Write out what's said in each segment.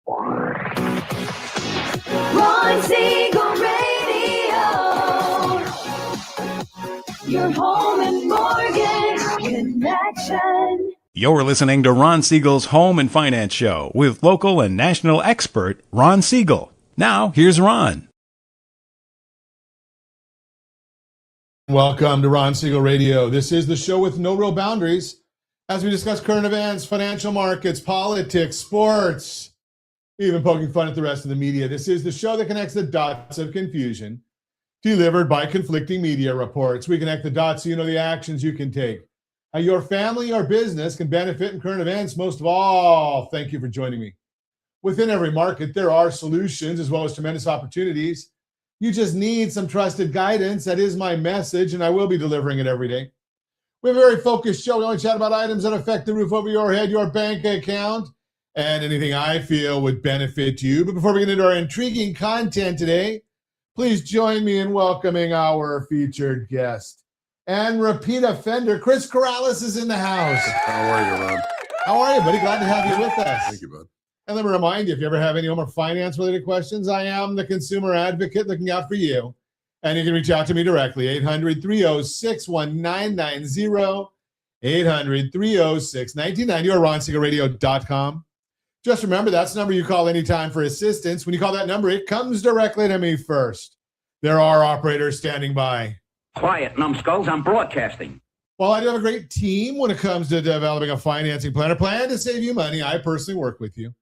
Ron Siegel Radio, your home and mortgage connection. You're listening to Ron Siegel's Home and Finance Show with local and national expert Ron Siegel. Now, here's Ron. Welcome to Ron Siegel Radio. This is the show with no real boundaries as we discuss current events, financial markets, politics, sports, even poking fun at the rest of the media. This is the show that connects the dots of confusion delivered by conflicting media reports. We connect the dots so you know the actions you can take. How your family or business can benefit in current events. Most of all, thank you for joining me. Within every market, there are solutions as well as tremendous opportunities. You just need some trusted guidance. That is my message, and I will be delivering it every day. We have a very focused show. We only chat about items that affect the roof over your head, your bank account, and anything I feel would benefit you. But before we get into our intriguing content today, please join me in welcoming our featured guest and repeat offender. Chris Karalis is in the house. How are you, Ron? How are you, buddy? Glad to have you with us. Thank you, bud. And let me remind you, if you ever have any home or finance-related questions, I am the consumer advocate looking out for you. And you can reach out to me directly, 800-306-1990, 800-306-1990, or RonSiegelRadio.com. Just remember, that's the number you call anytime for assistance. When you call that number, it comes directly to me first. There are operators standing by. Quiet, numbskulls, I'm broadcasting. Well, I do have a great team when it comes to developing a financing plan or plan to save you money. I personally work with you.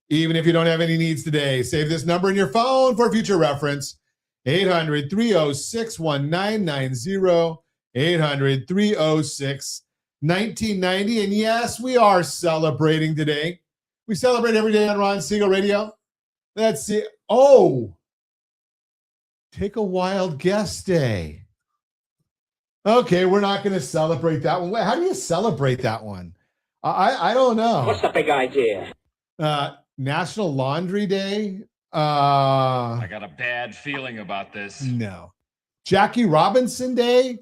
Even if you don't have any needs today, save this number in your phone for future reference, 800-306-1990, 800-306-1990. And yes, we are celebrating today. We celebrate every day on Ron Siegel Radio. Let's see. Oh, take a wild guess day. Okay, we're not going to celebrate that one. How do you celebrate that one? I don't know. What's the big idea? National Laundry Day. I got a bad feeling about this. No. Jackie Robinson Day.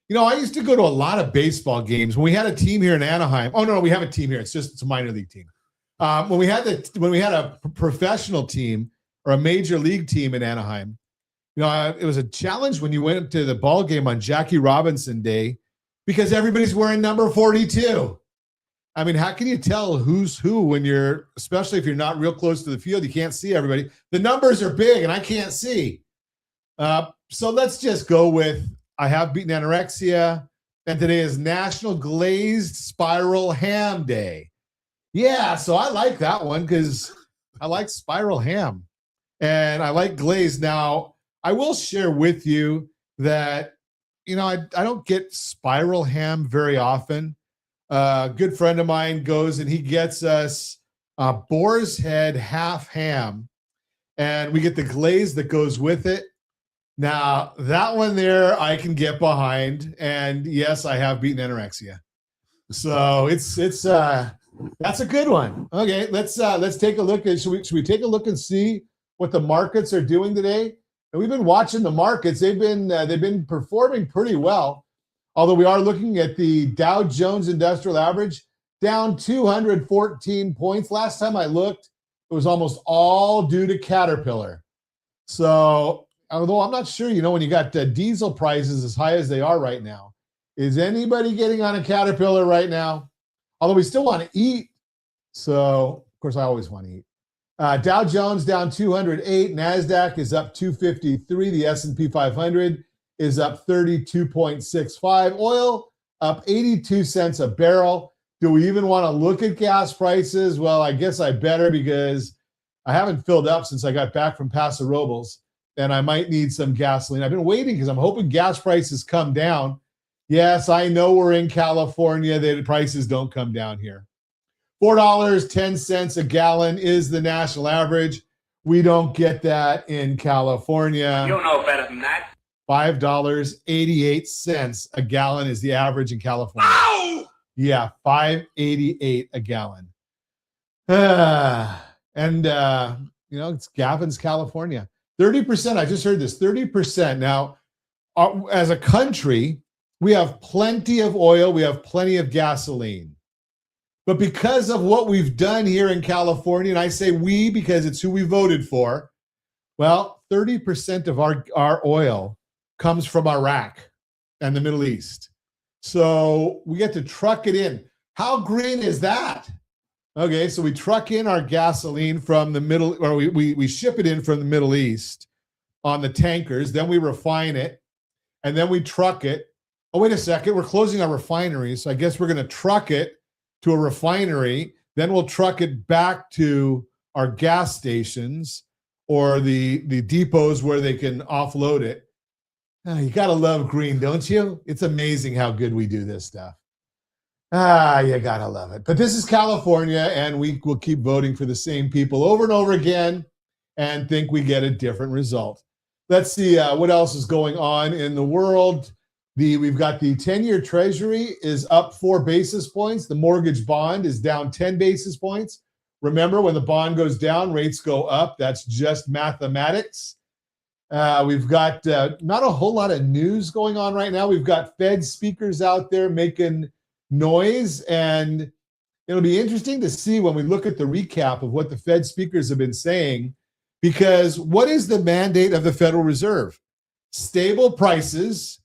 You know, I used to go to a lot of baseball games when we had a team here in Anaheim. Oh no, we have a team here. It's a minor league team. When we had a professional team or a major league team in Anaheim, you know, it was a challenge when you went to the ball game on Jackie Robinson Day because everybody's wearing number 42. I mean, how can you tell who's who when especially if you're not real close to the field, you can't see everybody. The numbers are big and I can't see. So let's just go with, I have beaten anorexia, and today is National Glazed Spiral Ham Day. Yeah, so I like that one because I like spiral ham and I like glazed. Now, I will share with you that, you know, I don't get spiral ham very often. A good friend of mine goes and he gets us boar's head half ham, and we get the glaze that goes with it. Now, that one there I can get behind, and yes, I have beaten anorexia. So it's that's a good one. Okay, let's take a look at should we take a look and see what the markets are doing today? And we've been watching the markets. They've been performing pretty well. Although we are looking at the Dow Jones Industrial Average down 214 points. Last time I looked, it was almost all due to Caterpillar. So, although I'm not sure, you know, when you got diesel prices as high as they are right now, is anybody getting on a Caterpillar right now? Although we still want to eat. So, of course, I always want to eat. Dow Jones down 208. NASDAQ is up 253. The S&P 500 is up 32.65. Oil up 82 cents a barrel. Do we even want to look at gas prices? Well, I guess I better because I haven't filled up since I got back from Paso Robles, and I might need some gasoline. I've been waiting because I'm hoping gas prices come down. Yes, I know we're in California. The prices don't come down here. $4.10 a gallon is the national average. We don't get that in California. You know better than that. $5.88 a gallon is the average in California. Ow! Yeah, $5.88 a gallon. You know, it's Gavin's California. 30%, I just heard this, 30%. Now, as a country, we have plenty of oil, we have plenty of gasoline. But because of what we've done here in California, and I say we because it's who we voted for, well, 30% of our oil comes from Iraq and the Middle East. So we get to truck it in. How green is that? Okay, so we truck in our gasoline from the middle, or we ship it in from the Middle East on the tankers, then we refine it, and then we truck it. Oh, wait a second, we're closing our refineries, so I guess we're going to truck it to a refinery, then we'll truck it back to our gas stations or the depots where they can offload it. You got to love green, don't you? It's amazing how good we do this stuff. You got to love it. But this is California, and we will keep voting for the same people over and over again and think we get a different result. Let's see what else is going on in the world. We've got the 10-year Treasury is up 4 basis points. The mortgage bond is down 10 basis points. Remember, when the bond goes down, rates go up. That's just mathematics. We've got not a whole lot of news going on right now. We've got Fed speakers out there making noise, and it'll be interesting to see when we look at the recap of what the Fed speakers have been saying, because what is the mandate of the Federal Reserve? Stable prices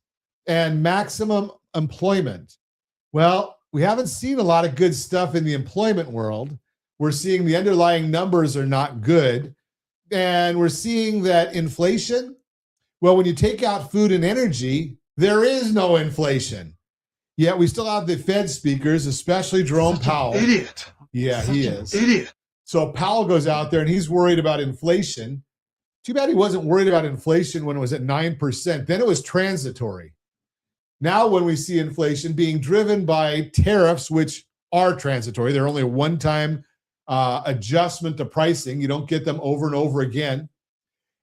and maximum employment. Well, we haven't seen a lot of good stuff in the employment world. We're seeing the underlying numbers are not good, and we're seeing that inflation, well, when you take out food and energy, there is no inflation. Yet we still have the Fed speakers, especially Jerome Powell. Idiot. Yeah, he is. Idiot. So Powell goes out there and he's worried about inflation. Too bad he wasn't worried about inflation when it was at 9%. Then it was transitory. Now when we see inflation being driven by tariffs, which are transitory, they're only a one-time adjustment to pricing. You don't get them over and over again.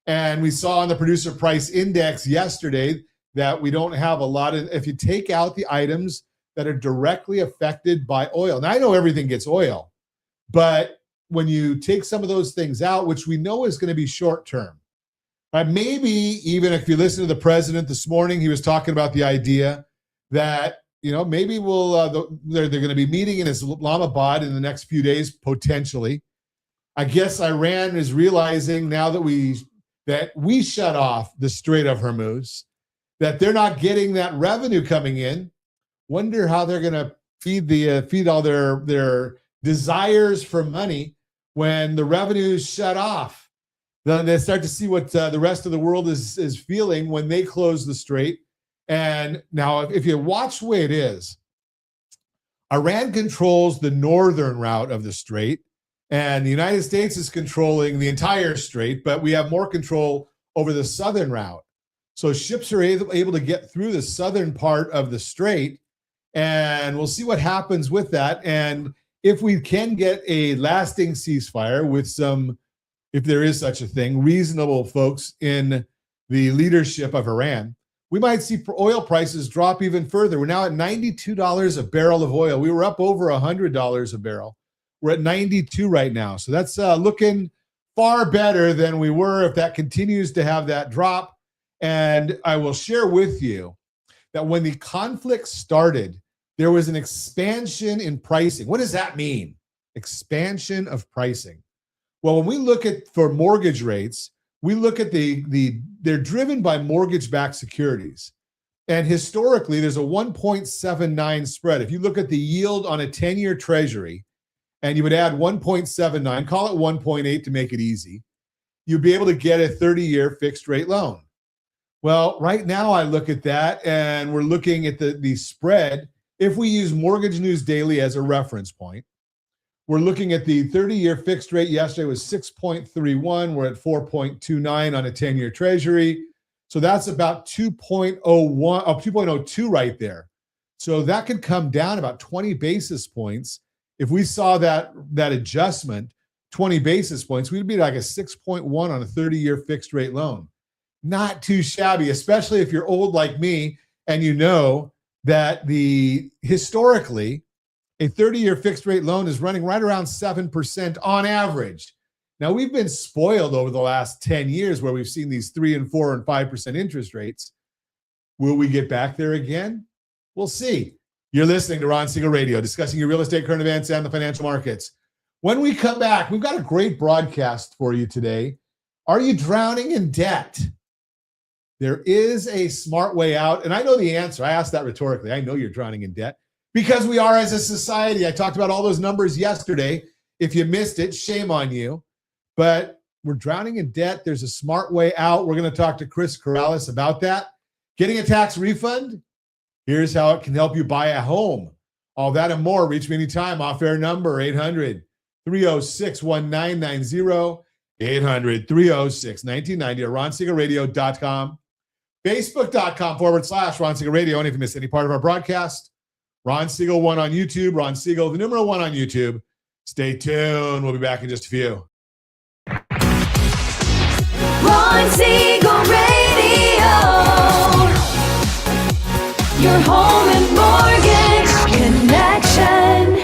And we saw on the producer price index yesterday that we don't have a lot of, if you take out the items that are directly affected by oil. Now, I know everything gets oil, but when you take some of those things out, which we know is going to be short term, right? Maybe even if you listen to the president this morning, he was talking about the idea that, maybe they're going to be meeting in Islamabad in the next few days, potentially. I guess Iran is realizing now that we shut off the Strait of Hormuz, that they're not getting that revenue coming in. Wonder how they're going to feed all their desires for money when the revenue is shut off. Then they start to see what the rest of the world is feeling when they close the strait. And now, if you watch the way it is, Iran controls the northern route of the strait, and the United States is controlling the entire strait, but we have more control over the southern route. So ships are able to get through the southern part of the strait, and we'll see what happens with that. And if we can get a lasting ceasefire with some, if there is such a thing, reasonable folks in the leadership of Iran, we might see oil prices drop even further. We're now at $92 a barrel of oil. We were up over $100 a barrel. We're at 92 right now. So that's looking far better than we were if that continues to have that drop. And I will share with you that when the conflict started, there was an expansion in pricing. What does that mean? Expansion of pricing. Well, when we look at for mortgage rates, we look at they're driven by mortgage-backed securities. And historically, there's a 1.79 spread. If you look at the yield on a 10-year Treasury, and you would add 1.79, call it 1.8 to make it easy, you'd be able to get a 30-year fixed rate loan. Well, right now I look at that and we're looking at the spread. If we use Mortgage News Daily as a reference point, we're looking at the 30-year fixed rate yesterday was 6.31. We're at 4.29 on a 10-year Treasury. So that's about 2.02 right there. So that could come down about 20 basis points. If we saw that adjustment, 20 basis points, we'd be like a 6.1 on a 30-year fixed rate loan. Not too shabby, especially if you're old like me and you know that historically, a 30-year fixed rate loan is running right around 7% on average. Now, we've been spoiled over the last 10 years where we've seen these 3 and 4 and 5% interest rates. Will we get back there again? We'll see. You're listening to Ron Siegel Radio, discussing your real estate, current events, and the financial markets. When we come back, we've got a great broadcast for you today. Are you drowning in debt? There is a smart way out, and I know the answer. I asked that rhetorically. I know you're drowning in debt because we are as a society. I talked about all those numbers yesterday. If you missed it, shame on you. But we're drowning in debt. There's a smart way out. We're going to talk to Chris Karalis about that. Getting a tax refund? Here's how it can help you buy a home. All that and more. Reach me anytime. Off-air number, 800-306-1990, 800-306-1990, or ronsiegelradio.com, facebook.com/Ron Siegel Radio. And if you miss any part of our broadcast, Ron Siegel 1 on YouTube, Ron Siegel, the numeral 1 on YouTube. Stay tuned. We'll be back in just a few. Ron Siegel Radio. Your home and mortgage connection.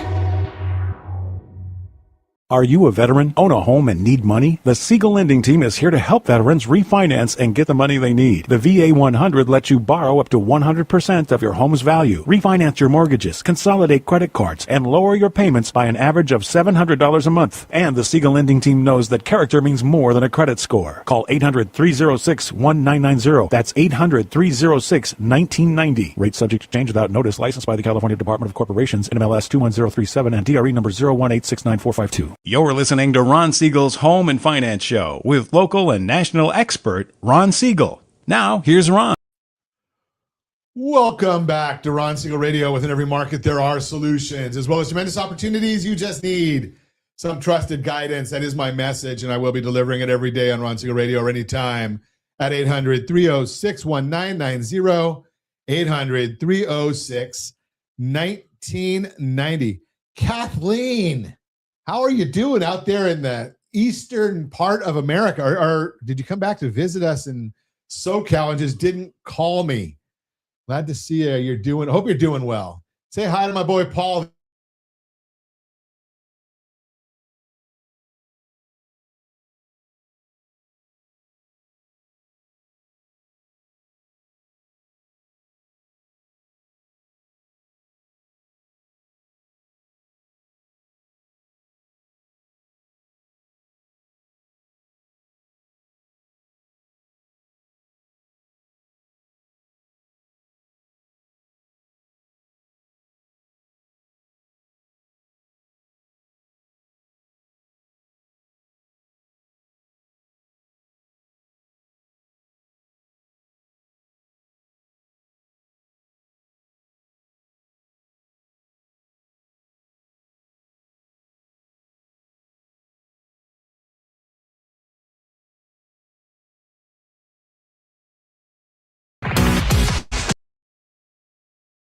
Are you a veteran, own a home, and need money? The Siegel Lending Team is here to help veterans refinance and get the money they need. The VA 100 lets you borrow up to 100% of your home's value, refinance your mortgages, consolidate credit cards, and lower your payments by an average of $700 a month. And the Siegel Lending Team knows that character means more than a credit score. Call 800-306-1990. That's 800-306-1990. Rate subject to change without notice. Licensed by the California Department of Corporations, NMLS 21037, and DRE number 018694452. You're listening to Ron Siegel's Home and Finance Show with local and national expert Ron Siegel. Now, here's Ron. Welcome back to Ron Siegel Radio. Within every market, there are solutions, as well as tremendous opportunities. You just need some trusted guidance. That is my message, and I will be delivering it every day on Ron Siegel Radio or anytime at 800-306-1990, 800-306-1990. Kathleen, how are you doing out there in the eastern part of America? Or did you come back to visit us in SoCal and just didn't call me? Glad to see you. Hope you're doing well. Say hi to my boy Paul.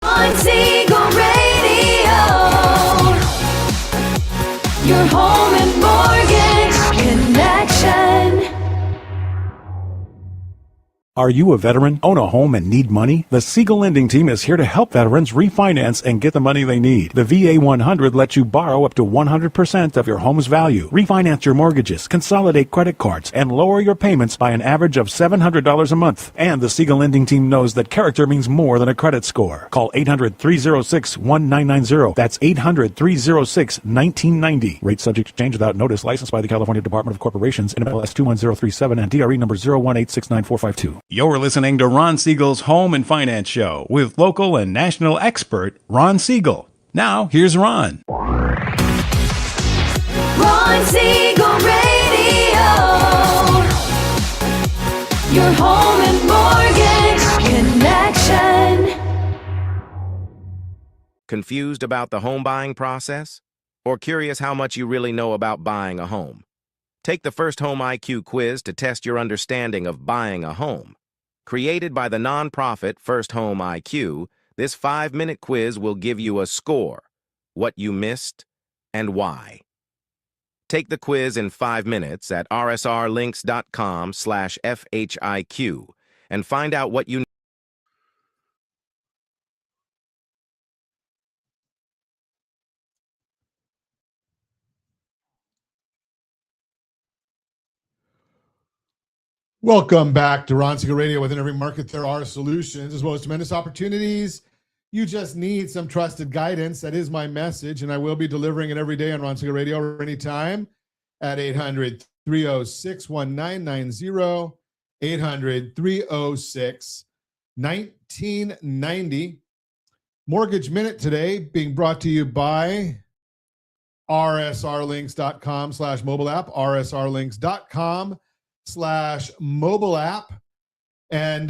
Ron Siegel Radio. Your home and mortgage connection. Are you a veteran, own a home, and need money? The Siegel Lending Team is here to help veterans refinance and get the money they need. The VA 100 lets you borrow up to 100% of your home's value, refinance your mortgages, consolidate credit cards, and lower your payments by an average of $700 a month. And the Siegel Lending Team knows that character means more than a credit score. Call 800-306-1990. That's 800-306-1990. Rate subject to change without notice. Licensed by the California Department of Corporations, NMLS 21037, and DRE number 018694452. You're listening to Ron Siegel's Home and Finance Show with local and national expert Ron Siegel. Now, here's Ron. Ron Siegel Radio. Your home and mortgage connection. Confused about the home buying process? Or curious how much you really know about buying a home? Take the First Home IQ quiz to test your understanding of buying a home. Created by the nonprofit First Home IQ, this 5-minute quiz will give you a score, what you missed, and why. Take the quiz in 5 minutes at rsrlinks.com/FHIQ and find out what you Welcome back to Ron Siegel Radio. Within every market, there are solutions, as well as tremendous opportunities. You just need some trusted guidance. That is my message, and I will be delivering it every day on Ron Siegel Radio or anytime at 800-306-1990, 800-306-1990. Mortgage Minute today being brought to you by rsrlinks.com/mobile app, rsrlinks.com/mobile app. And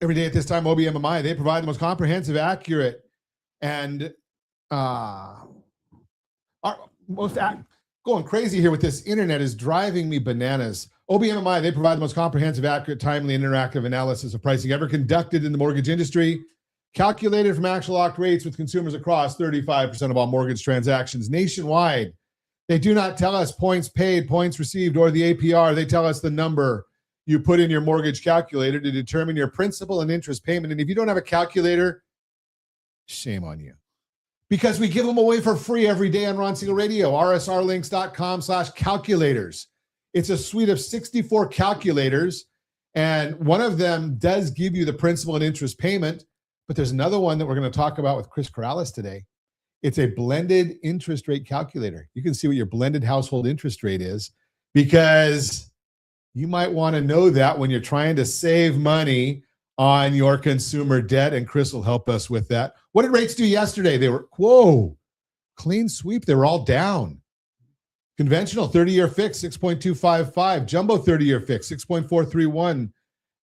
every day at this time, OBMMI, they provide the most comprehensive, accurate, and going crazy here with this internet is driving me bananas. OBMMI, they provide the most comprehensive, accurate, timely, interactive analysis of pricing ever conducted in the mortgage industry, calculated from actual locked rates with consumers across 35% of all mortgage transactions nationwide. They do not tell us points paid, points received, or the APR. They tell us the number you put in your mortgage calculator to determine your principal and interest payment. And if you don't have a calculator, shame on you. Because we give them away for free every day on Ron Siegel Radio, rsrlinks.com/calculators. It's a suite of 64 calculators, and one of them does give you the principal and interest payment, but there's another one that we're going to talk about with Chris Karalis today. It's a blended interest rate calculator. You can see what your blended household interest rate is, because you might want to know that when you're trying to save money on your consumer debt, and Chris will help us with that. What did rates do yesterday? They were, clean sweep. They were all down. Conventional 30-year fix, 6.255. Jumbo 30-year fix, 6.431.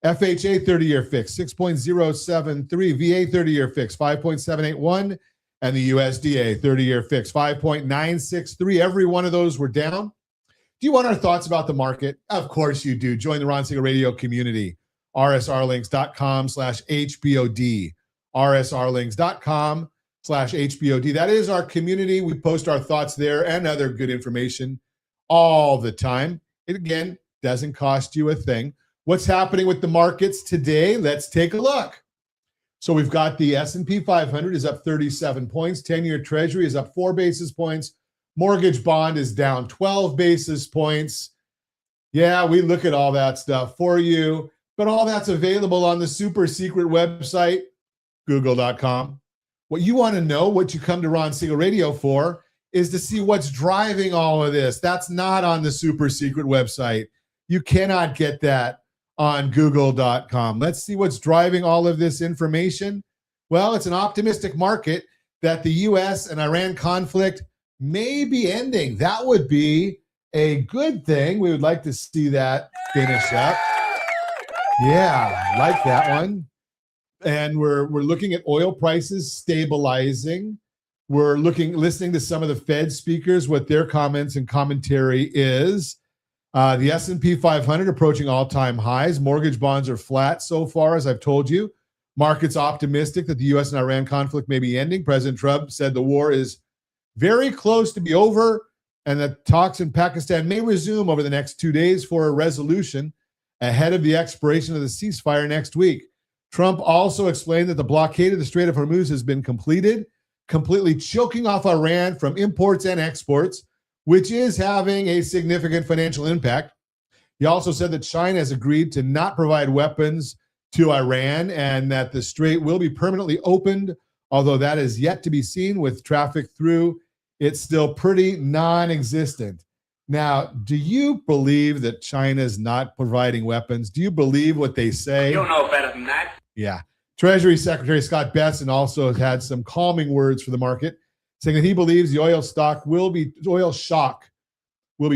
FHA 30-year fix, 6.073. VA 30-year fix, 5.781. And the USDA 30-year fix, 5.963. Every one of those were down. Do you want our thoughts about the market? Of course you do. Join the Ron Siegel Radio community. rsrlinks.com/HBOD. rsrlinks.com/HBOD. That is our community. We post our thoughts there and other good information all the time. It, again, doesn't cost you a thing. What's happening with the markets today? Let's take a look. So we've got the S&P 500 is up 37 points. 10-year Treasury is up 4 basis points. Mortgage bond is down 12 basis points. Yeah, we look at all that stuff for you, but all that's available on the super secret website, google.com. What you want to know, what you come to Ron Siegel Radio for, is to see what's driving all of this. That's not on the super secret website. You cannot get that on google.com. Let's see what's driving all of this information. Well, it's an optimistic market that the U.S. and Iran conflict may be ending. That would be a good thing. We would like to see that finish up. Yeah, like that one. And we're looking at oil prices stabilizing. We're listening to some of the Fed speakers, what their comments and commentary is. The S&P 500 approaching all-time highs. Mortgage bonds are flat so far, as I've told you. Markets optimistic that the U.S. and Iran conflict may be ending. President Trump said the war is very close to be over, and that talks in Pakistan may resume over the next 2 days for a resolution ahead of the expiration of the ceasefire next week. Trump also explained that the blockade of the Strait of Hormuz has been completed, completely choking off Iran from imports and exports, which is having a significant financial impact. He also said that China has agreed to not provide weapons to Iran and that the strait will be permanently opened, although that is yet to be seen with traffic through. It's still pretty non-existent. Now, do you believe that China's not providing weapons? Do you believe what they say? You know better than that. Yeah. Treasury Secretary Scott Bessent also has had some calming words for the market, saying that he believes the oil shock will be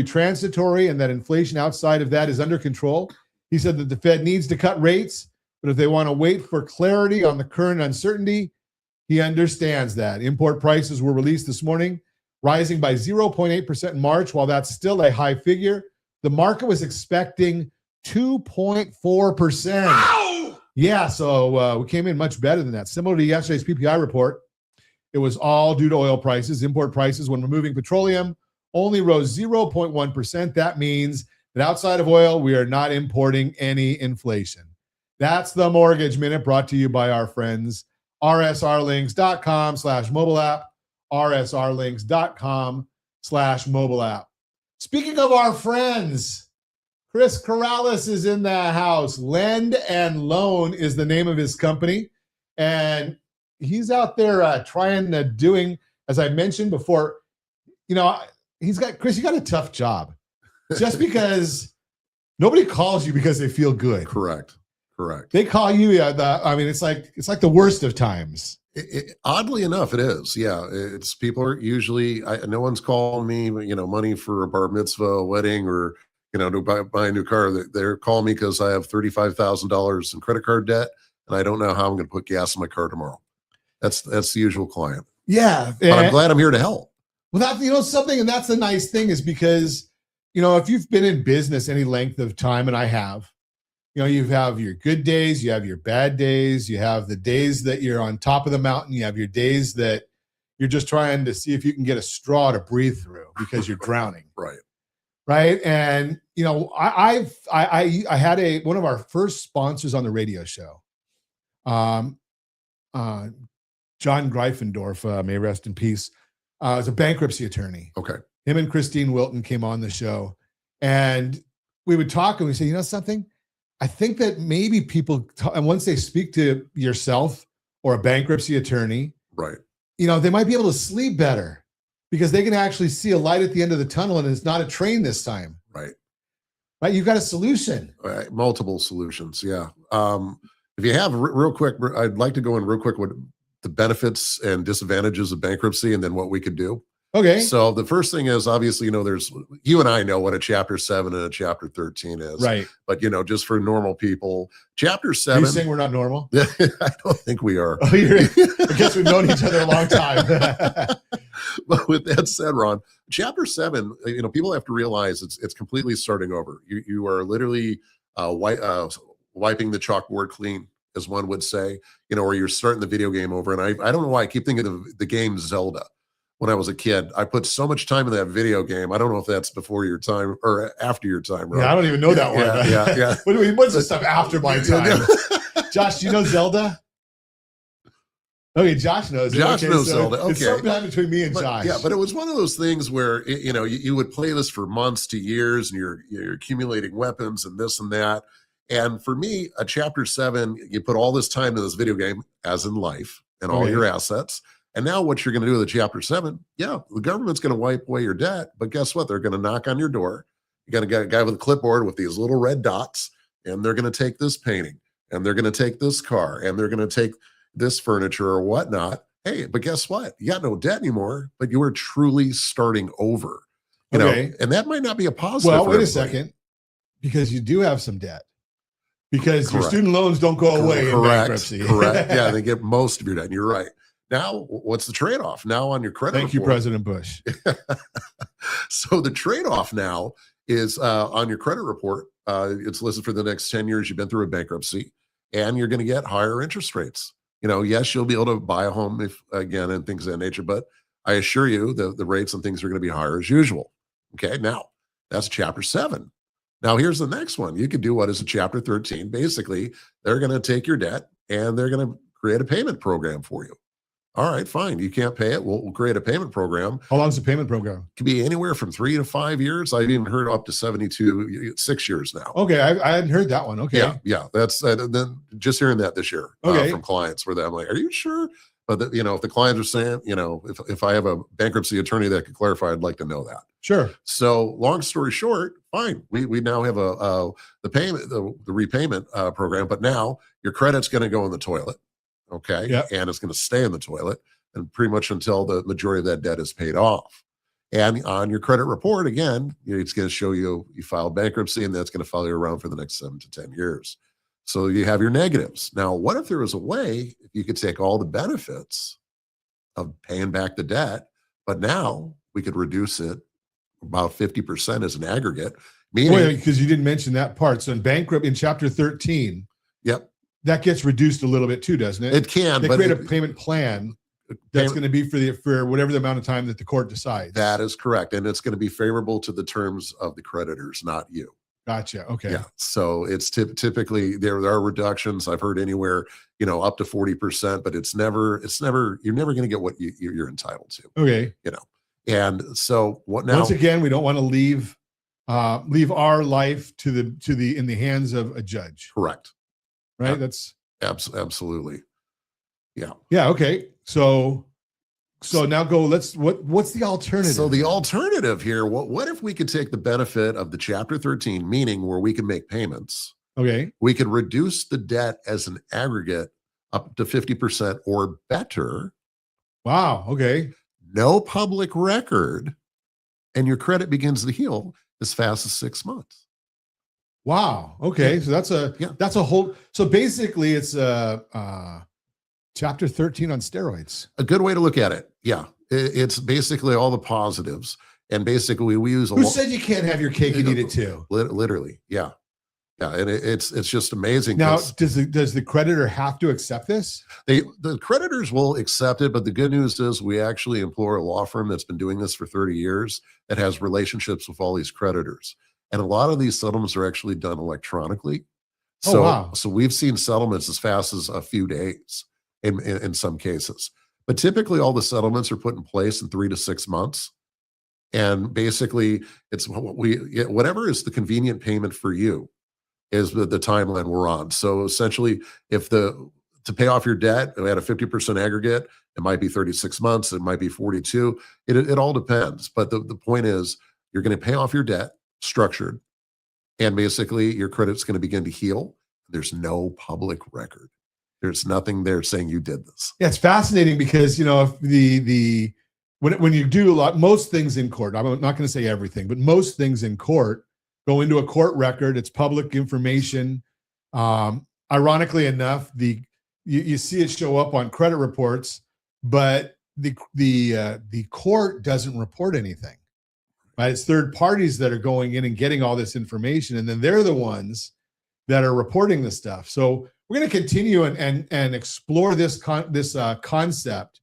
transitory and that inflation outside of that is under control. He said that the Fed needs to cut rates, but if they want to wait for clarity on the current uncertainty, he understands that. Import prices were released this morning, rising by 0.8% in March. While that's still a high figure, the market was expecting 2.4%. Ow! Yeah, so we came in much better than that. Similar to yesterday's PPI report, it was all due to oil prices. Import prices, when removing petroleum, only rose 0.1%. That means that outside of oil, we are not importing any inflation. That's the Mortgage Minute, brought to you by our friends, rsrlinks.com/mobile app, rsrlinks.com/mobile app. Speaking of our friends, Chris Karalis is in the house. Lend and Loan is the name of his company. And he's out there trying to doing, as I mentioned before, Chris, you got a tough job just because nobody calls you because they feel good. Correct. They call you. It's like the worst of times. Oddly enough, it is. Yeah, it's people are usually. No one's calling me, money for a bar mitzvah, a wedding, or to buy a new car. They're calling me because I have $35,000 in credit card debt, and I don't know how I'm going to put gas in my car tomorrow. That's the usual client. Yeah, but I'm glad I'm here to help. Well, something, and that's the nice thing is because if you've been in business any length of time, and I have. You have your good days, you have your bad days, you have the days that you're on top of the mountain, you have your days that you're just trying to see if you can get a straw to breathe through because you're drowning. Right. And I had one of our first sponsors on the radio show, John Greifendorf, may rest in peace, is a bankruptcy attorney. Okay. Him and Christine Wilton came on the show, and we would talk and we say, something? I think that maybe people, and once they speak to yourself or a bankruptcy attorney, right, they might be able to sleep better because they can actually see a light at the end of the tunnel, and it's not a train this time. Right. You've got a solution. Right. Multiple solutions. Yeah. If you have real quick, I'd like to go in real quick with the benefits and disadvantages of bankruptcy, and then what we could do. Okay. So the first thing is obviously, you and I know what a Chapter 7 and a Chapter 13 is. Right. But, just for normal people, Chapter 7. Are you saying we're not normal? I don't think we are. Oh, I guess we've known each other a long time. But with that said, Ron, Chapter 7, people have to realize it's completely starting over. You are literally wiping the chalkboard clean, as one would say, or you're starting the video game over. And I don't know why I keep thinking of the game Zelda. When I was a kid, I put so much time in that video game. I don't know if that's before your time or after your time. Right? Yeah, I don't even know that one. Yeah. What's the stuff after my time? Josh, do you know Zelda? Okay, Josh knows. Josh knows Zelda. Okay, it's sometime between me and Josh. Yeah, but it was one of those things where you would play this for months to years, and you're accumulating weapons and this and that. And for me, a Chapter 7, you put all this time into this video game, as in life, and all your assets. And now what you're going to do with a Chapter 7, the government's going to wipe away your debt, but guess what? They're going to knock on your door. You got a guy with a clipboard with these little red dots, and they're going to take this painting, and they're going to take this car, and they're going to take this furniture or whatnot. Hey, but guess what? You got no debt anymore, but you are truly starting over. You know, and that might not be a positive. Well, wait a second, because you do have some debt. Because your student loans don't go away in bankruptcy. Correct. Yeah, they get most of your debt. And you're right. Now, what's the trade-off? Now on your credit Thank you, President Bush. So the trade-off now is on your credit report, it's listed for the next 10 years you've been through a bankruptcy, and you're going to get higher interest rates. Yes, you'll be able to buy a home and things of that nature, but I assure you the rates and things are going to be higher as usual. Okay, now that's Chapter 7. Now here's the next one. You could do what is a Chapter 13. Basically, they're going to take your debt and they're going to create a payment program for you. All right, fine. You can't pay it. We'll create a payment program. How long is the payment program? It could be anywhere from 3 to 5 years. I've even heard up to 6 years now. Okay, I hadn't heard that one. Okay. Yeah. That's then just hearing that this year from clients where I'm like, are you sure? But if the clients are saying, if I have a bankruptcy attorney that could clarify, I'd like to know that. Sure. So long story short, fine. We now have the repayment program, but now your credit's going to go in the toilet. Okay. Yep. And it's going to stay in the toilet and pretty much until the majority of that debt is paid off. And on your credit report, again, it's going to show you filed bankruptcy, and that's going to follow you around for the next 7 to 10 years. So you have your negatives. Now, what if there was a way you could take all the benefits of paying back the debt, but now we could reduce it about 50% as an aggregate? Meaning, because you didn't mention that part. So in Chapter 13, yep, that gets reduced a little bit too, doesn't it? It can. They create a payment plan that's going to be for whatever the amount of time that the court decides. That is correct, and it's going to be favorable to the terms of the creditors, not you. Gotcha. Okay. Yeah. So it's typically there are reductions. I've heard anywhere, up to 40%, but it's never, you're never going to get what you're entitled to. Okay. And so what now? Once again, we don't want to leave our life in the hands of a judge. Correct. Right. That's absolutely. Yeah. Okay. So now go. What's the alternative? So the alternative here, what if we could take the benefit of the Chapter 13, meaning where we can make payments? Okay. We could reduce the debt as an aggregate up to 50% or better. Wow. Okay. No public record, and your credit begins to heal as fast as 6 months. Wow. Okay. So that's a whole. So basically, it's Chapter 13 on steroids. A good way to look at it. Yeah. It's basically all the positives. And basically, we use Who said you can't have your cake and eat it too? Literally. Yeah. Yeah. And it's just amazing. Now, does the creditor have to accept this? The creditors will accept it, but the good news is we actually employ a law firm that's been doing this for 30 years that has relationships with all these creditors. And a lot of these settlements are actually done electronically. So, wow. So we've seen settlements as fast as a few days in some cases. But typically all the settlements are put in place in 3 to 6 months. And basically it's whatever is the convenient payment for you is the timeline we're on. So essentially to pay off your debt at a 50% aggregate, it might be 36 months, it might be 42. It all depends. But the point is you're going to pay off your debt structured, and basically your credit's going to begin to heal. There's no public record. There's nothing there saying you did this. Yeah, it's fascinating because if when you do most things in court, I'm not going to say everything, but most things in court go into a court record. It's public information. Ironically enough, you see it show up on credit reports, but the court doesn't report anything. Right? It's third parties that are going in and getting all this information, and then they're the ones that are reporting the stuff. So we're going to continue and explore this concept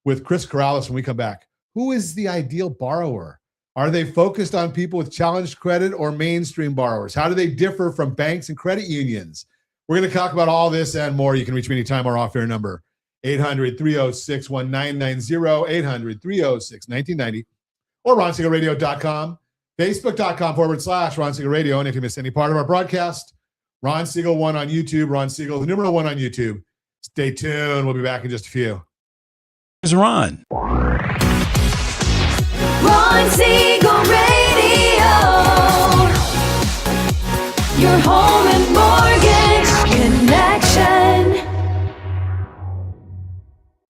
with Chris Karalis when we come back. Who is the ideal borrower? Are they focused on people with challenged credit or mainstream borrowers? How do they differ from banks and credit unions? We're going to talk about all this and more. You can reach me anytime. Our off-air number, 800-306-1990, 800-306-1990, or RonSiegelRadio.com, Facebook.com/Ron Siegel Radio. And if you miss any part of our broadcast, Ron Siegel 1 on YouTube, Ron Siegel, the number 1 on YouTube. Stay tuned. We'll be back in just a few. Here's Ron. Ron Siegel Radio. Your home and mortgage connection.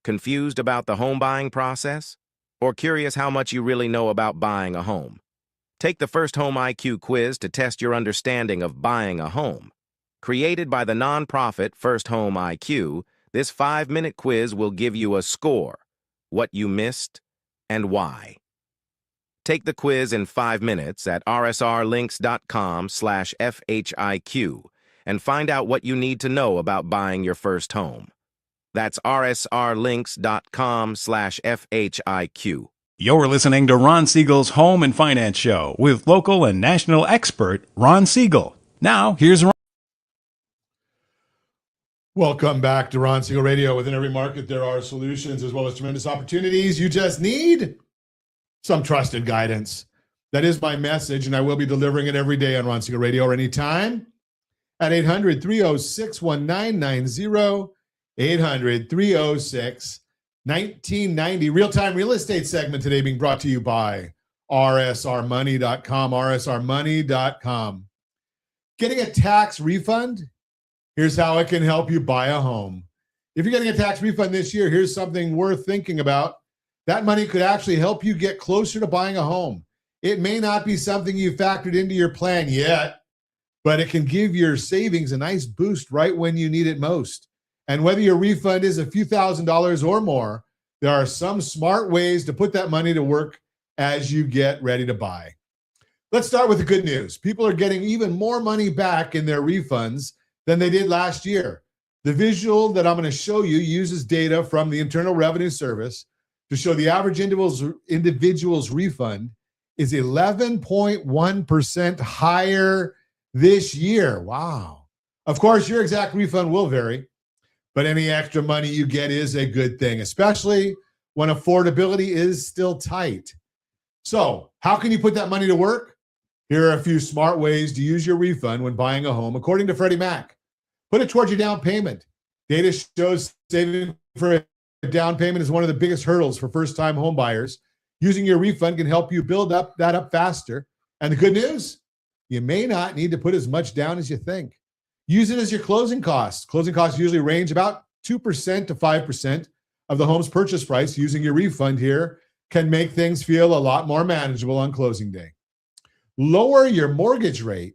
Confused about the home buying process? Or curious how much you really know about buying a home? Take the First Home IQ quiz to test your understanding of buying a home. Created by the nonprofit First Home IQ, this 5-minute quiz will give you a score, what you missed, and why. Take the quiz in 5 minutes at rsrlinks.com/FHIQ and find out what you need to know about buying your first home. That's rsrlinks.com/FHIQ. You're listening to Ron Siegel's Home and Finance Show with local and national expert Ron Siegel. Now, here's Ron. Welcome back to Ron Siegel Radio. Within every market, there are solutions as well as tremendous opportunities. You just need some trusted guidance. That is my message, and I will be delivering it every day on Ron Siegel Radio or anytime at 800-306-1990, 800-306-1990. Real-time real estate segment today being brought to you by rsrmoney.com, rsrmoney.com. Getting a tax refund? Here's how it can help you buy a home. If you're getting a tax refund this year, here's something worth thinking about. That money could actually help you get closer to buying a home. It may not be something you factored into your plan yet, but it can give your savings a nice boost right when you need it most. And whether your refund is a few $1,000s or more, there are some smart ways to put that money to work as you get ready to buy. Let's start with the good news. People are getting even more money back in their refunds than they did last year. The visual that I'm going to show you uses data from the Internal Revenue Service to show the average individual's refund is 11.1% higher this year. Wow. Of course, your exact refund will vary, but any extra money you get is a good thing, especially when affordability is still tight. So how can you put that money to work? Here are a few smart ways to use your refund when buying a home, according to Freddie Mac. Put it towards your down payment. Data shows saving for a down payment is one of the biggest hurdles for first-time home buyers. Using your refund can help you build that up faster. And the good news, you may not need to put as much down as you think. Use it as your closing costs. Closing costs usually range about 2% to 5% of the home's purchase price. Using your refund here can make things feel a lot more manageable on closing day. Lower your mortgage rate.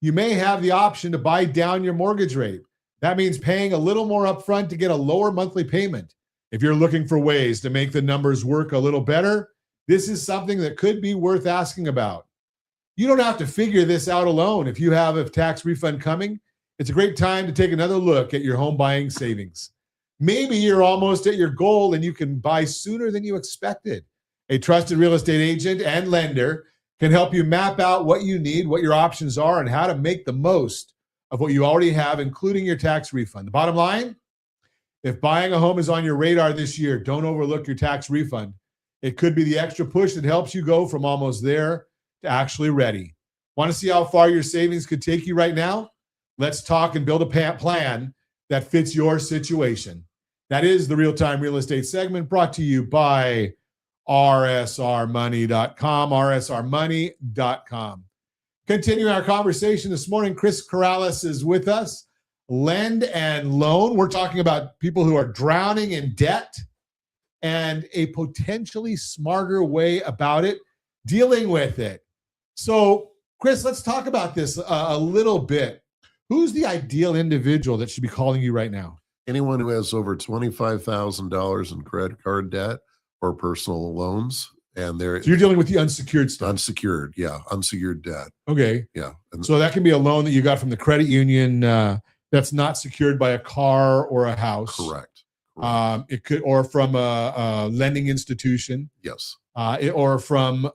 You may have the option to buy down your mortgage rate. That means paying a little more upfront to get a lower monthly payment. If you're looking for ways to make the numbers work a little better, this is something that could be worth asking about. You don't have to figure this out alone. If you have a tax refund coming, it's a great time to take another look at your home buying savings. Maybe you're almost at your goal and you can buy sooner than you expected. A trusted real estate agent and lender can help you map out what you need, what your options are, and how to make the most of what you already have, including your tax refund. The bottom line, if buying a home is on your radar this year, don't overlook your tax refund. It could be the extra push that helps you go from almost there to actually ready. Want to see how far your savings could take you right now? Let's talk and build a plan that fits your situation. That is the Real-Time Real Estate segment brought to you by rsrmoney.com, rsrmoney.com. Continuing our conversation this morning, Chris Karalis is with us. Lend and loan. We're talking about people who are drowning in debt and a potentially smarter way about it, dealing with it. So, Chris, let's talk about this a little bit. Who's the ideal individual that should be calling you right now? Anyone who has over $25,000 in credit card debt or personal loans, and they're So you're dealing with the unsecured stuff. unsecured debt. Okay. Yeah. And So that can be a loan that you got from the credit union that's not secured by a car or a house. correct. It could, or from a lending institution, Yes. or from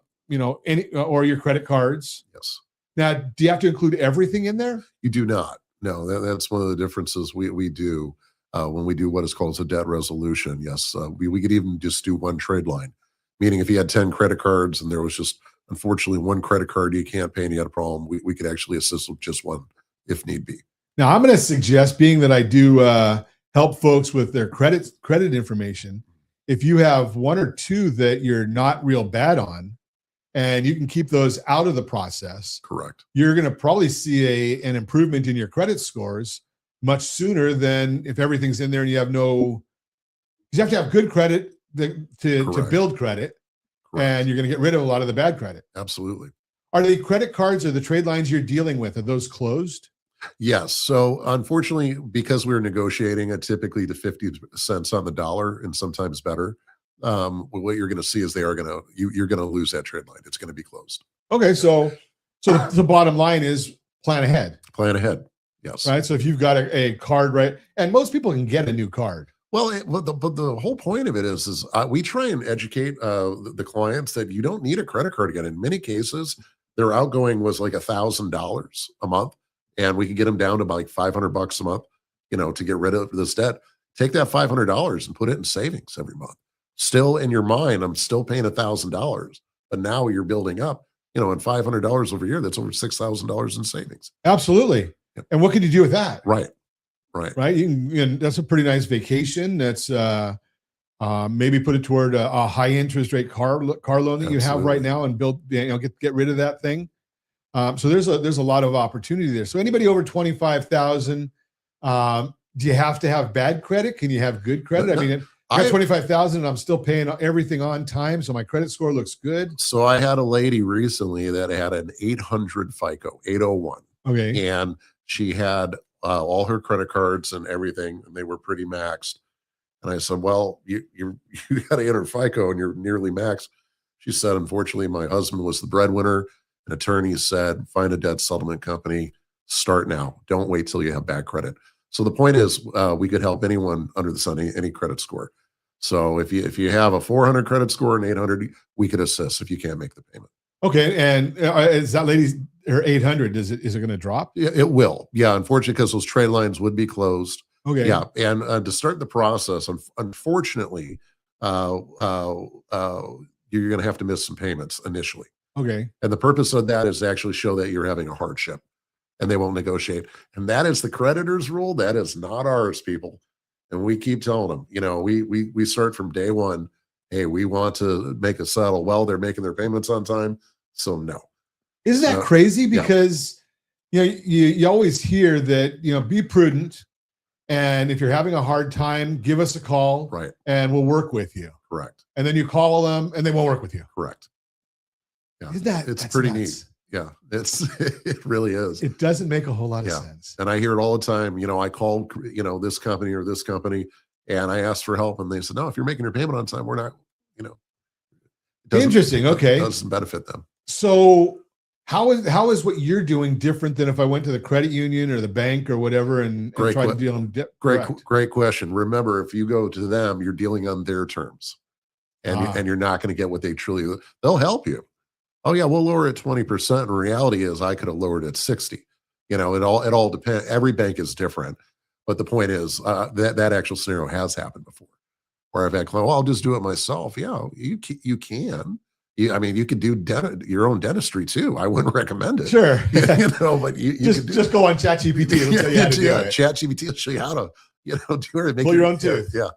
any, or your credit cards. Yes. Now, do you have to include everything in there? You do not. No, that's one of the differences we do when we do what is called a debt resolution. Yes, we could even just do one trade line, meaning if you had 10 credit cards and there was just, unfortunately, one credit card you can't pay and you had a problem, we could actually assist with just one if need be. Now, I'm going to suggest, being that I do help folks with their credit information, if you have one or two that you're not real bad on, and you can keep those out of the process, Correct. you're going to probably see an improvement in your credit scores much sooner than if everything's in there and you have no. You have to have good credit to build credit, Correct. and you're going to get rid of a lot of the bad credit. Absolutely. Are the credit cards or the trade lines you're dealing with, are those closed? Yes. So unfortunately, because we're negotiating at typically to 50 cents on the dollar and sometimes better, what you're going to see is you're going to lose that trade line. It's going to be closed. Okay, so the bottom line is plan ahead. Plan ahead. Yes. Right. So if you've got a card, right, and most people can get a new card. Well, but the whole point of it is we try and educate the clients that you don't need a credit card again. In many cases, their outgoing was like $1,000 a month, and we can get them down to like $500 a month, to get rid of this debt. Take that $500 and put it in savings every month. Still in your mind, I'm still paying $1,000, but now you're building up, and $500 over a year, that's over $6,000 in savings. Absolutely. Yep. And what can you do with that? Right. Right. That's a pretty nice vacation. That's maybe put it toward a high interest rate car loan that you have right now, and build, get rid of that thing. So there's a lot of opportunity there. So anybody over 25,000, do you have to have bad credit? Can you have good credit? I got 25,000 and I'm still paying everything on time, so my credit score looks good. So I had a lady recently that had an 800 FICO, 801. Okay. And she had all her credit cards and everything, and they were pretty maxed. And I said, well, you got 800 FICO and you're nearly maxed. She said, unfortunately, my husband was the breadwinner. An attorney said, find a debt settlement company, start now. Don't wait till you have bad credit. So the point is, we could help anyone under the sun, any credit score. So if you have a 400 credit score and 800, we could assist if you can't make the payment. Okay. And is that lady's, her 800, is it going to drop? It will. Yeah. Unfortunately, because those trade lines would be closed. Okay. Yeah. And to start the process, unfortunately, you're going to have to miss some payments initially. Okay. And the purpose of that is to actually show that you're having a hardship, and they won't negotiate. And that is the creditor's rule. That is not ours, people. And we keep telling them, we start from day one. Hey, we want to make a settle. Well, they're making their payments on time. So no. Isn't that No. crazy? Yeah. Because you always hear that, be prudent. And if you're having a hard time, give us a call. Right. And we'll work with you. Correct. And then you call them and they won't work with you. Correct. Yeah. It's pretty nuts. neat. Yeah. It really is. It doesn't make a whole lot of Yeah. sense. And I hear it all the time. I called, this company or this company, and I asked for help, and they said, no, if you're making your payment on time, we're not, it doesn't- Interesting. Okay. It doesn't benefit them. So how is what you're doing different than if I went to the credit union or the bank or whatever and Great tried to que- deal them? Great question. Remember, if you go to them, you're dealing on their terms, and you're not going to get what they'll help you. Oh yeah, we'll lower it 20%. And reality is I could have lowered it 60. It all depends. Every bank is different. But the point is that actual scenario has happened before where I've had clients, well, I'll just do it myself. Yeah, you can. You could do your own dentistry too. I wouldn't recommend it. Sure. But you just go on ChatGPT. It'll tell you how to do it. ChatGPT will show you how to, do it. Pull your own tooth. Yeah.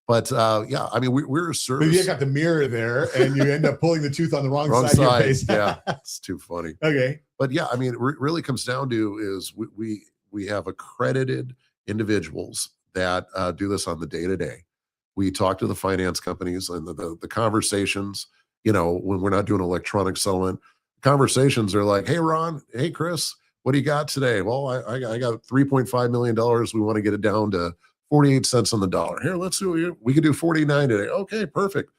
But we're a service. Maybe you got the mirror there and you end up pulling the tooth on the wrong side of your face. Yeah, it's too funny. Okay. But yeah, it really comes down to is we have accredited individuals that do this on the day-to-day. We talk to the finance companies and the conversations, when we're not doing electronic settlement, conversations are like, hey, Ron, hey, Chris, what do you got today? Well, I got $3.5 million. We want to get it down to 48 cents on the dollar. Here, let's do, we could do 49 today. Okay, perfect.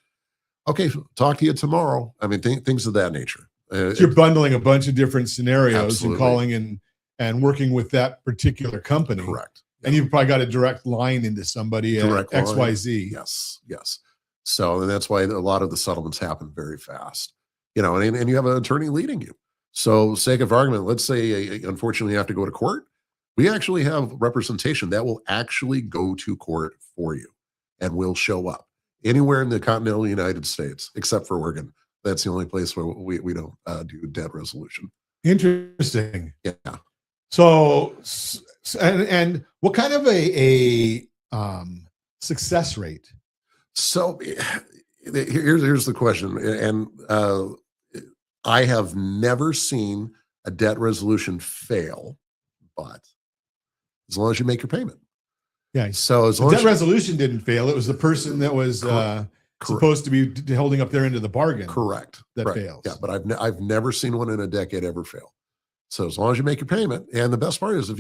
Okay, talk to you tomorrow. Things of that nature. So you're bundling a bunch of different scenarios Absolutely. and calling and working with that particular company. Correct. And you've probably got a direct line into somebody at Direct line. XYZ. Yes. So, and that's why a lot of the settlements happen very fast, and you have an attorney leading you. So, sake of argument, let's say, unfortunately, you have to go to court. We actually have representation that will actually go to court for you and will show up anywhere in the continental United States, except for Oregon. That's the only place where we don't do debt resolution. Interesting. Yeah. So, and what kind of a success rate? So here's the question. And I have never seen a debt resolution fail, but as long as you make your payment. Yeah. So as The long debt as you, resolution didn't fail. It was the person that was supposed to be holding up their end of the bargain. correct. That Right. fails. Yeah, but I've never seen one in a decade ever fail. So as long as you make your payment, and the best part is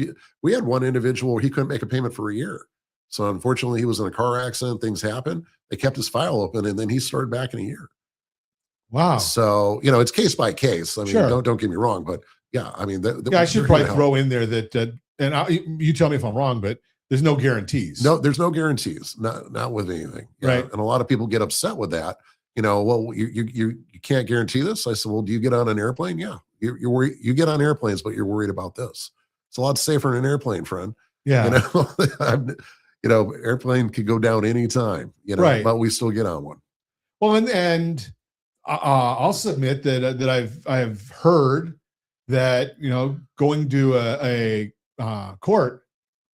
we had one individual where he couldn't make a payment for a year. So unfortunately, he was in a car accident. Things happened. They kept his file open, and then he started back in a year. Wow. So it's case by case. Sure. Don't get me wrong, but yeah, I should probably throw in there that, you tell me if I'm wrong, but there's no guarantees. No, there's no guarantees, not with anything. Yeah. Right. And a lot of people get upset with that. Well, you can't guarantee this. I said, well, do you get on an airplane? Yeah, you're worried. You get on airplanes, but you're worried about this. It's a lot safer in an airplane, friend. Yeah. Airplane could go down anytime. Right. But we still get on one. Well, and I'll submit that I've heard that going to a court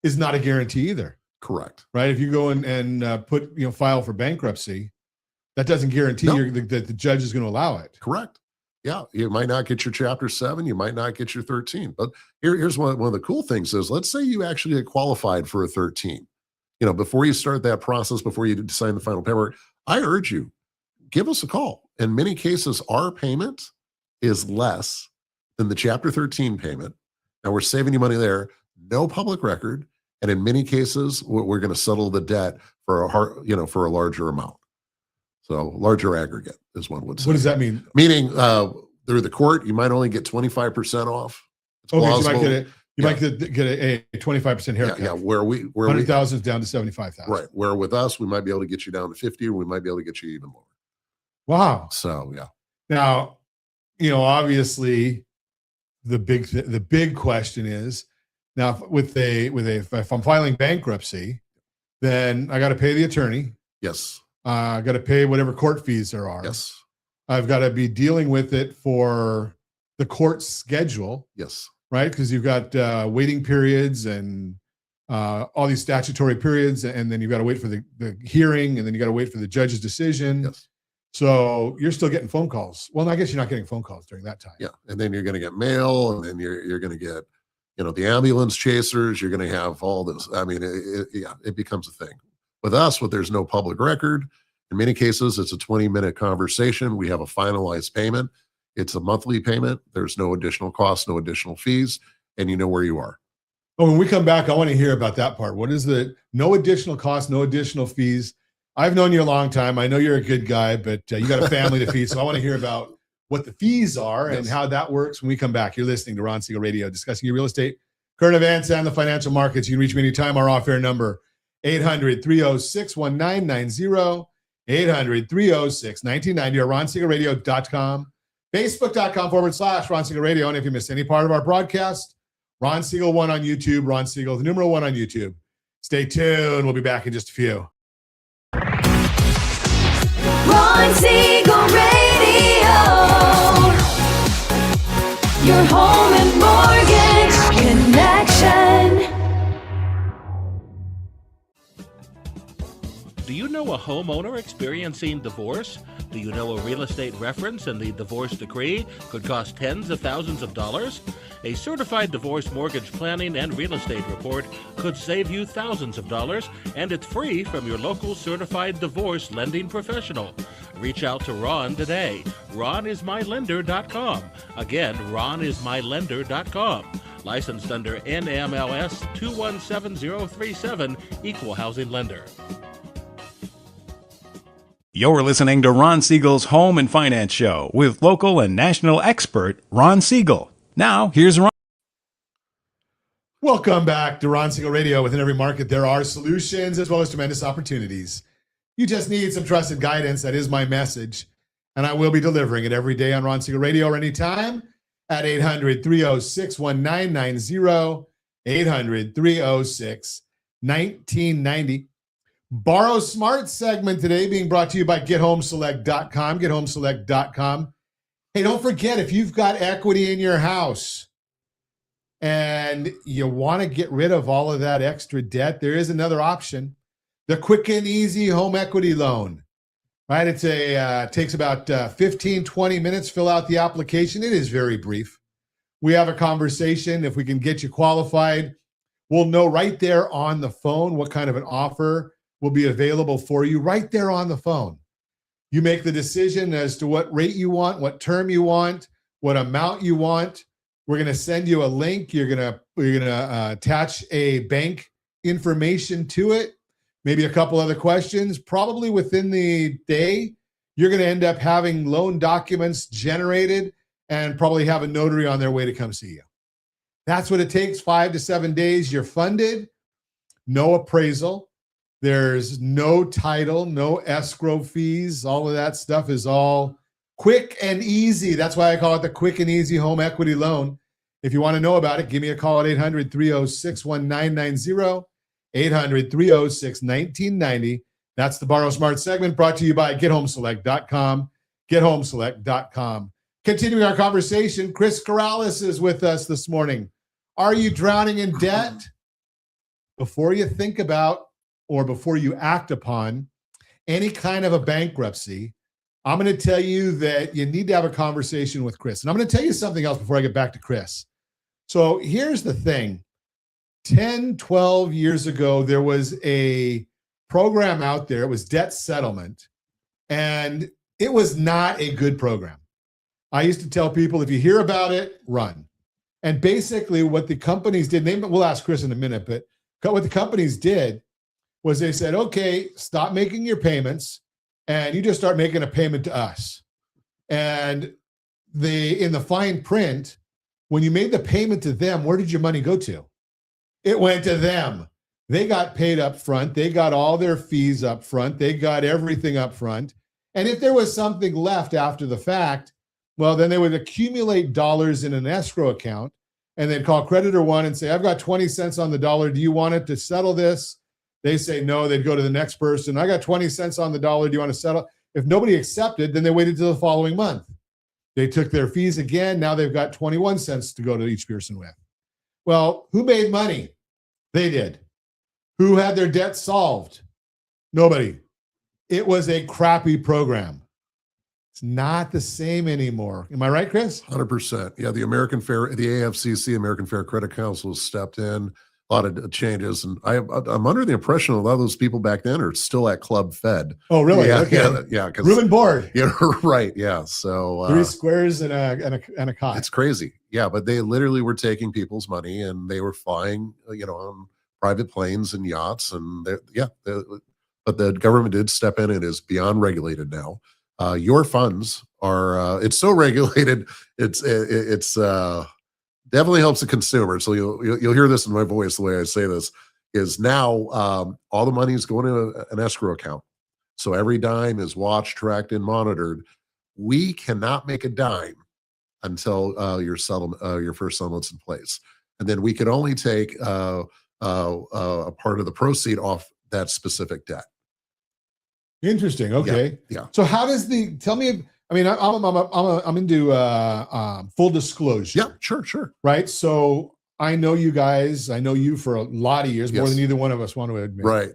is not a guarantee either. Correct. Right? If you go and put file for bankruptcy, that doesn't guarantee No. that the judge is going to allow it. Correct. Yeah, you might not get your Chapter 7, you might not get your 13. But here's one of the cool things is, let's say you actually get qualified for a 13. Before you start that process, before you sign the final paperwork, I urge you, give us a call. In many cases, our payment is less than the Chapter 13 payment. Now we're saving you money there, no public record. And in many cases, we're going to settle the debt for a larger amount. So larger aggregate is one would say. What does that mean? Meaning through the court, you might only get 25% off. It's Okay, so plausible. you might get a 25% haircut. Yeah, where we 100,000 is down to 75,000. right. Where with us, we might be able to get you down to 50, or we might be able to get you even lower. Wow. So yeah. Now, obviously, the big question is now if I'm filing bankruptcy, then I got to pay the attorney. Yes. I got to pay whatever court fees there are. Yes. I've got to be dealing with it for the court schedule, Yes. right? Because you've got waiting periods and all these statutory periods, and then you've got to wait for the hearing, and then you got to wait for the judge's decision. Yes. So you're still getting phone calls. Well, I guess you're not getting phone calls during that time. Yeah. And then you're going to get mail, and then you're going to get, the ambulance chasers. You're going to have all this. I mean, it becomes a thing. With us, there's no public record. In many cases, it's a 20-minute conversation. We have a finalized payment. It's a monthly payment. There's no additional costs, no additional fees, and you know where you are. Oh, when we come back, I want to hear about that part. What is the no additional cost, no additional fees? I've known you a long time. I know you're a good guy, but you got a family to feed. So I want to hear about what the fees are and how that works when we come back. You're listening to Ron Siegel Radio, discussing your real estate, current events, and the financial markets. You can reach me anytime. Our off-air number, 800-306-1990, 800-306-1990, or ronsiegelradio.com, facebook.com/Ron Siegel Radio. And if you missed any part of our broadcast, Ron Siegel 1 on YouTube, Ron Siegel, the numeral 1 on YouTube. Stay tuned. We'll be back in just a few. Ron Siegel Radio. Your home and mortgage connection. Do you know a homeowner experiencing divorce? Do you know a real estate reference and the divorce decree could cost tens of thousands of dollars? A certified divorce mortgage planning and real estate report could save you thousands of dollars, and it's free from your local certified divorce lending professional. Reach out to Ron today. RonIsMyLender.com. Again, RonIsMyLender.com. Licensed under NMLS 217037, Equal Housing Lender. You're listening to Ron Siegel's Home and Finance Show with local and national expert Ron Siegel. Now, here's Ron. Welcome back to Ron Siegel Radio. Within every market, there are solutions as well as tremendous opportunities. You just need some trusted guidance. That is my message. And I will be delivering it every day on Ron Siegel Radio or anytime at 800-306-1990, 800-306-1990. Borrow Smart segment today being brought to you by GetHomeSelect.com, GetHomeSelect.com. Hey, don't forget, if you've got equity in your house and you want to get rid of all of that extra debt, there is another option, the quick and easy home equity loan. Right? It's takes about 15, 20 minutes, fill out the application. It is very brief. We have a conversation. If we can get you qualified, we'll know right there on the phone what kind of an offer will be available for you right there on the phone. You make the decision as to what rate you want, what term you want, what amount you want. We're going to send you a link. You're going to attach a bank information to it, maybe a couple other questions. Probably within the day, you're going to end up having loan documents generated and probably have a notary on their way to come see you. That's what it takes, 5 to 7 days. You're funded, no appraisal. There's no title, no escrow fees. All of that stuff is all quick and easy. That's why I call it the quick and easy home equity loan. If you want to know about it, give me a call at 800-306-1990, 800-306-1990. That's the Borrow Smart segment brought to you by GetHomeSelect.com, GetHomeSelect.com. Continuing our conversation, Chris Karalis is with us this morning. Are you drowning in debt? Before you think about or before you act upon any kind of a bankruptcy, I'm going to tell you that you need to have a conversation with Chris. And I'm going to tell you something else before I get back to Chris. So here's the thing. 10, 12 years ago, there was a program out there. It was debt settlement. And it was not a good program. I used to tell people, if you hear about it, run. And basically what the companies did, we'll ask Chris in a minute, but what the companies did was they said, okay, stop making your payments and you just start making a payment to us. And in the fine print, when you made the payment to them, where did your money go to? It went to them. They got paid up front. They got all their fees up front. They got everything up front. And if there was something left after the fact, well, then they would accumulate dollars in an escrow account and they'd call creditor one and say, I've got 20 cents on the dollar. Do you want it to settle this? They say no. They'd go to the next person. I got 20 cents on the dollar. Do you want to settle? If nobody accepted, then they waited till the following month. They took their fees again. Now they've got 21 cents to go to each person with. Well, who made money? They did. Who had their debt solved? Nobody. It was a crappy program. It's not the same anymore. Am I right, Chris? 100%. Yeah, the AFCC, American Fair Credit Council, has stepped in. A lot of changes, and I'm under the impression a lot of those people back then are still at Club Fed. Oh, really? Yeah, Okay. yeah. Room and board. Yeah, right. Yeah. So 3 squares and a cot. it's crazy. Yeah, but they literally were taking people's money and they were flying, on private planes and yachts, and but the government did step in and is beyond regulated now. Your funds are it's so regulated. It's definitely helps the consumer. So you'll hear this in my voice. The way I say this is now all the money is going to an escrow account. So every dime is watched, tracked, and monitored. We cannot make a dime until your first settlement's in place, and then we can only take a part of the proceed off that specific debt. Interesting. Okay. Yeah. So how does tell me? I mean, I'm into full disclosure. Yeah. Sure. Right. So I know you guys. I know you for a lot of years, more Yes. than either one of us want to admit. Right.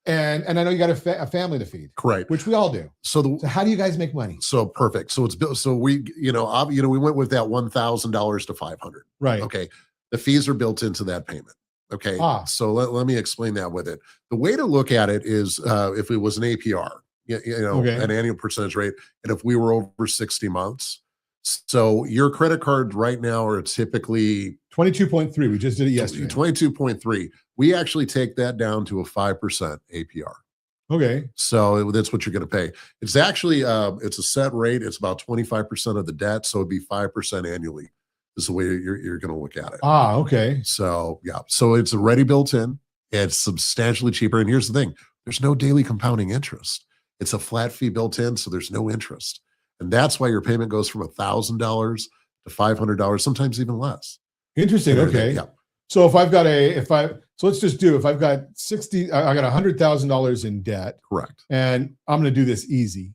And I know you got a family to feed, Correct. which we all do. So how do you guys make money? So perfect. So it's built. So we, we went with that $1,000 to $500. Right. Okay. The fees are built into that payment. Okay. So let me explain that with it. The way to look at it is if it was an APR, Okay. an annual percentage rate, and if we were over 60 months. So your credit cards right now are typically 22.3. We just did it yesterday. 22.3. We actually take that down to a 5% APR. Okay. So that's what you're going to pay. It's actually it's a set rate. It's about 25% of the debt, so it'd be 5% annually. Is the way you're going to look at it. Okay. So yeah, so it's already built in. It's substantially cheaper. And here's the thing: there's no daily compounding interest. It's a flat fee built in, so there's no interest, and that's why your payment goes from $1,000 to $500, sometimes even less. Interesting. Okay. Yeah. So if I've got let's just do, if I've got I got $100,000 in debt. Correct. And I'm going to do this easy,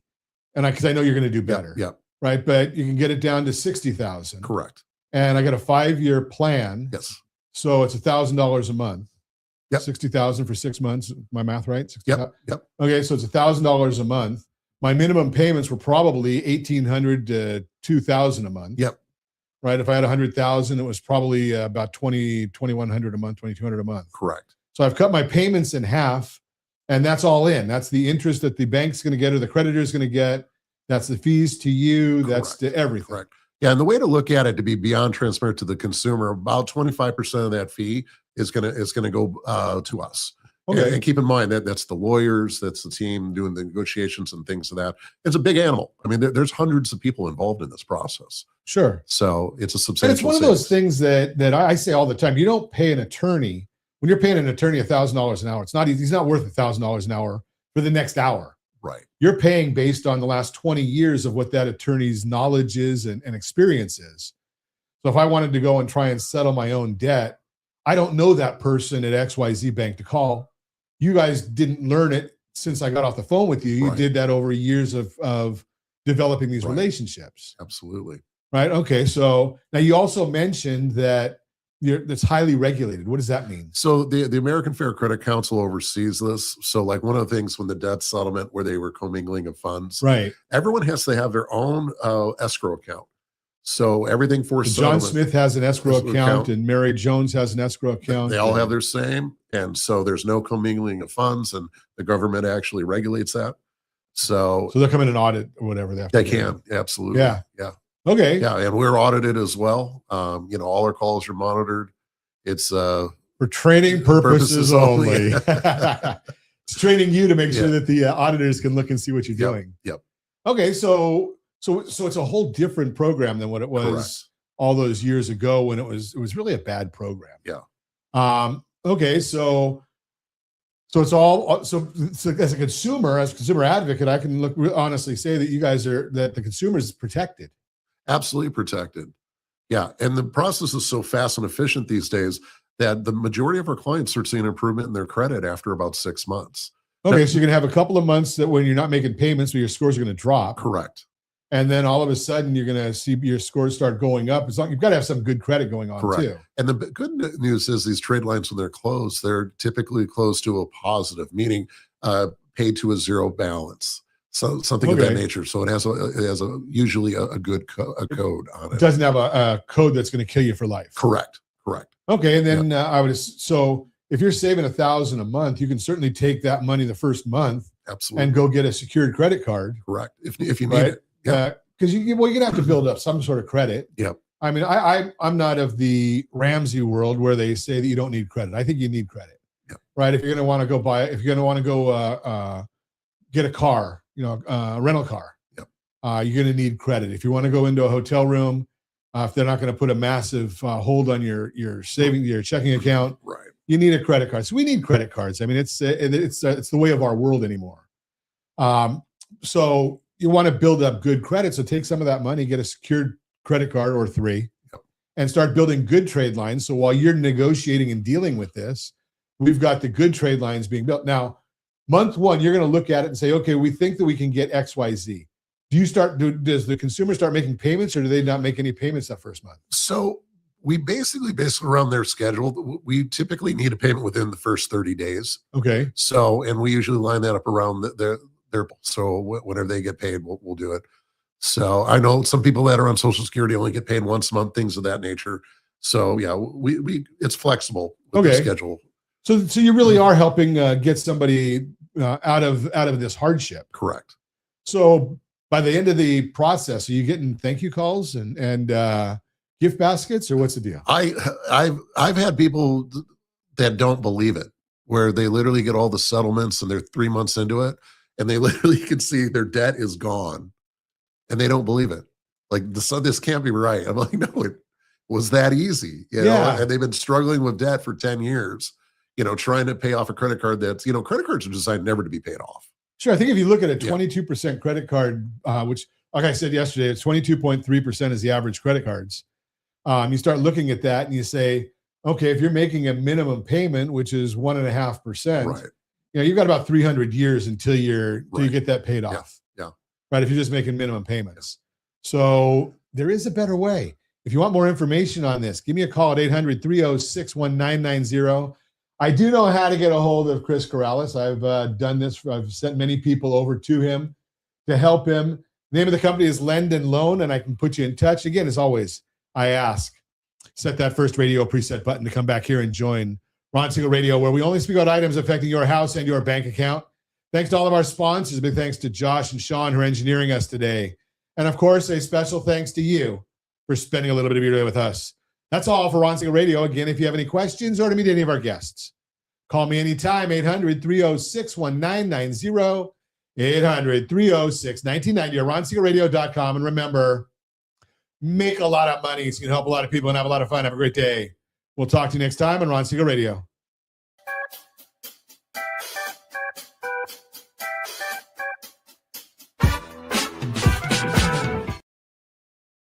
and because I know you're going to do better. Yeah. Right. But you can get it down to 60,000. Correct. And I got a 5-year plan. Yes. So it's $1,000 a month. Yep. 60,000 for 6 months. My math right? 60,000? Yep. Okay. So it's $1,000 a month. My minimum payments were probably $1,800 to $2,000 a month. Yep. Right. If I had 100,000, it was probably about $2,100 a month, $2,200 a month. Correct. So I've cut my payments in half, and that's all in. That's the interest that the bank's going to get or the creditor is going to get. That's the fees to you. That's to everything. Correct. Yeah, and the way to look at it, to be beyond transparent to the consumer, about 25% of that fee is gonna go to us. Okay. And keep in mind that that's the lawyers, that's the team doing the negotiations and things of that. It's a big animal. I mean, there's hundreds of people involved in this process. Sure. So it's a And substantial. it's one of those things that I say all the time. You don't pay an attorney when you're paying an attorney $1,000 an hour. It's not. He's not worth $1,000 an hour for the next hour. Right. You're paying based on the last 20 years of what that attorney's knowledge is and experience is. So if I wanted to go and try and settle my own debt, I don't know that person at XYZ Bank to call. You guys didn't learn it since I got off the phone with you. You Right. did that over years of developing these Right. relationships. Absolutely. Right. Okay. So now you also mentioned that that's highly regulated. What does that mean? So the American Fair Credit Council oversees this. So like one of the things when the debt settlement where they were commingling of funds, Right. everyone has to have their own escrow account. So everything for John settlement, Smith has an escrow Escrow account, account. and Mary Jones has an escrow account. they all have their same, and so there's no commingling of funds, and the government actually regulates that. So So they'll come in and audit or whatever they have to they do. can absolutely, Yeah. yeah, Okay. yeah, and we're audited as well. All our calls are monitored. It's For training purposes only. It's training you to make sure that the auditors can look and see what you're doing. Yep. Okay. So it's a whole different program than what it was Correct. all those years ago when it was really a bad program. Yeah. Okay. So it's all so as a consumer advocate, I can honestly say that that the consumer is protected. absolutely protected. Yeah, and the process is so fast and efficient these days that the majority of our clients are seeing improvement in their credit after about 6 months. Okay, so you're gonna have a couple of months that when you're not making payments, where your scores are gonna drop. Correct. and then all of a sudden you're going to see your scores start going up. It's not, you've got to have some good credit going on Correct. too. And the good news is these trade lines, when they're closed, they're typically close to a positive, meaning paid to a zero balance. So something of that nature. So it has usually a good code on it. It doesn't have a code that's going to kill you for life. Correct. Okay. And then so if you're saving $1,000 a month, you can certainly take that money the first month Absolutely. and go get a secured credit card. Correct. If you need it. Yeah. Because you're going to have to build up some sort of credit. Yep. I mean, I'm not of the Ramsey world where they say that you don't need credit. I think you need credit. Yep. Right. If you're going to want to go if you're going to want to go get a car, a rental car, yep. You're going to need credit. If you want to go into a hotel room, if they're not going to put a massive hold on your checking account, right, you need a credit card. So we need credit cards. I mean, it's the way of our world anymore. So you want to build up good credit. So take some of that money, get a secured credit card or 3, yep. and start building good trade lines. So while you're negotiating and dealing with this, we've got the good trade lines being built. Now, month 1, you're going to look at it and say, okay, we think that we can get X, Y, Z. Does the consumer start making payments, or do they not make any payments that first month? So we basically around their schedule. We typically need a payment within the first 30 days. Okay. So, and we usually line that up around their so whenever they get paid, we'll do it. So I know some people that are on Social Security only get paid once a month, things of that nature. So yeah, we it's flexible with the schedule. So you really are helping get somebody out of this hardship. Correct. So by the end of the process, are you getting thank you calls and gift baskets, or what's the deal? I've had people that don't believe it, where they literally get all the settlements and they're 3 months into it, and they literally can see their debt is gone, and they don't believe it. Like, this can't be right. I'm like, no, it was that easy, you know. And they've been struggling with debt for 10 years, trying to pay off a credit card that's, credit cards are designed never to be paid off. Sure. I think if you look at a 22% credit card, which, like I said yesterday, it's 22.3% is the average credit cards. You start looking at that and you say, okay, if you're making a minimum payment, which is 1.5%, right, you've got about 300 years until you get that paid off. Yeah. Right. If you're just making minimum payments. So there is a better way. If you want more information on this, give me a call at 800-306-1990. I do know how to get a hold of Chris Karalis. I've done this. I've sent many people over to him to help him. The name of the company is Lend and Loan, and I can put you in touch. Again, as always, I ask, set that first radio preset button to come back here and join Ron Siegel Radio, where we only speak about items affecting your house and your bank account. Thanks to all of our sponsors. A big thanks to Josh and Sean, who are engineering us today. And of course, a special thanks to you for spending a little bit of your day with us. That's all for Ron Siegel Radio. Again, if you have any questions or to meet any of our guests, call me anytime, 800-306-1990, 800-306-1990, or RonSiegelRadio.com. And remember, make a lot of money so you can help a lot of people and have a lot of fun. Have a great day. We'll talk to you next time on Ron Siegel Radio.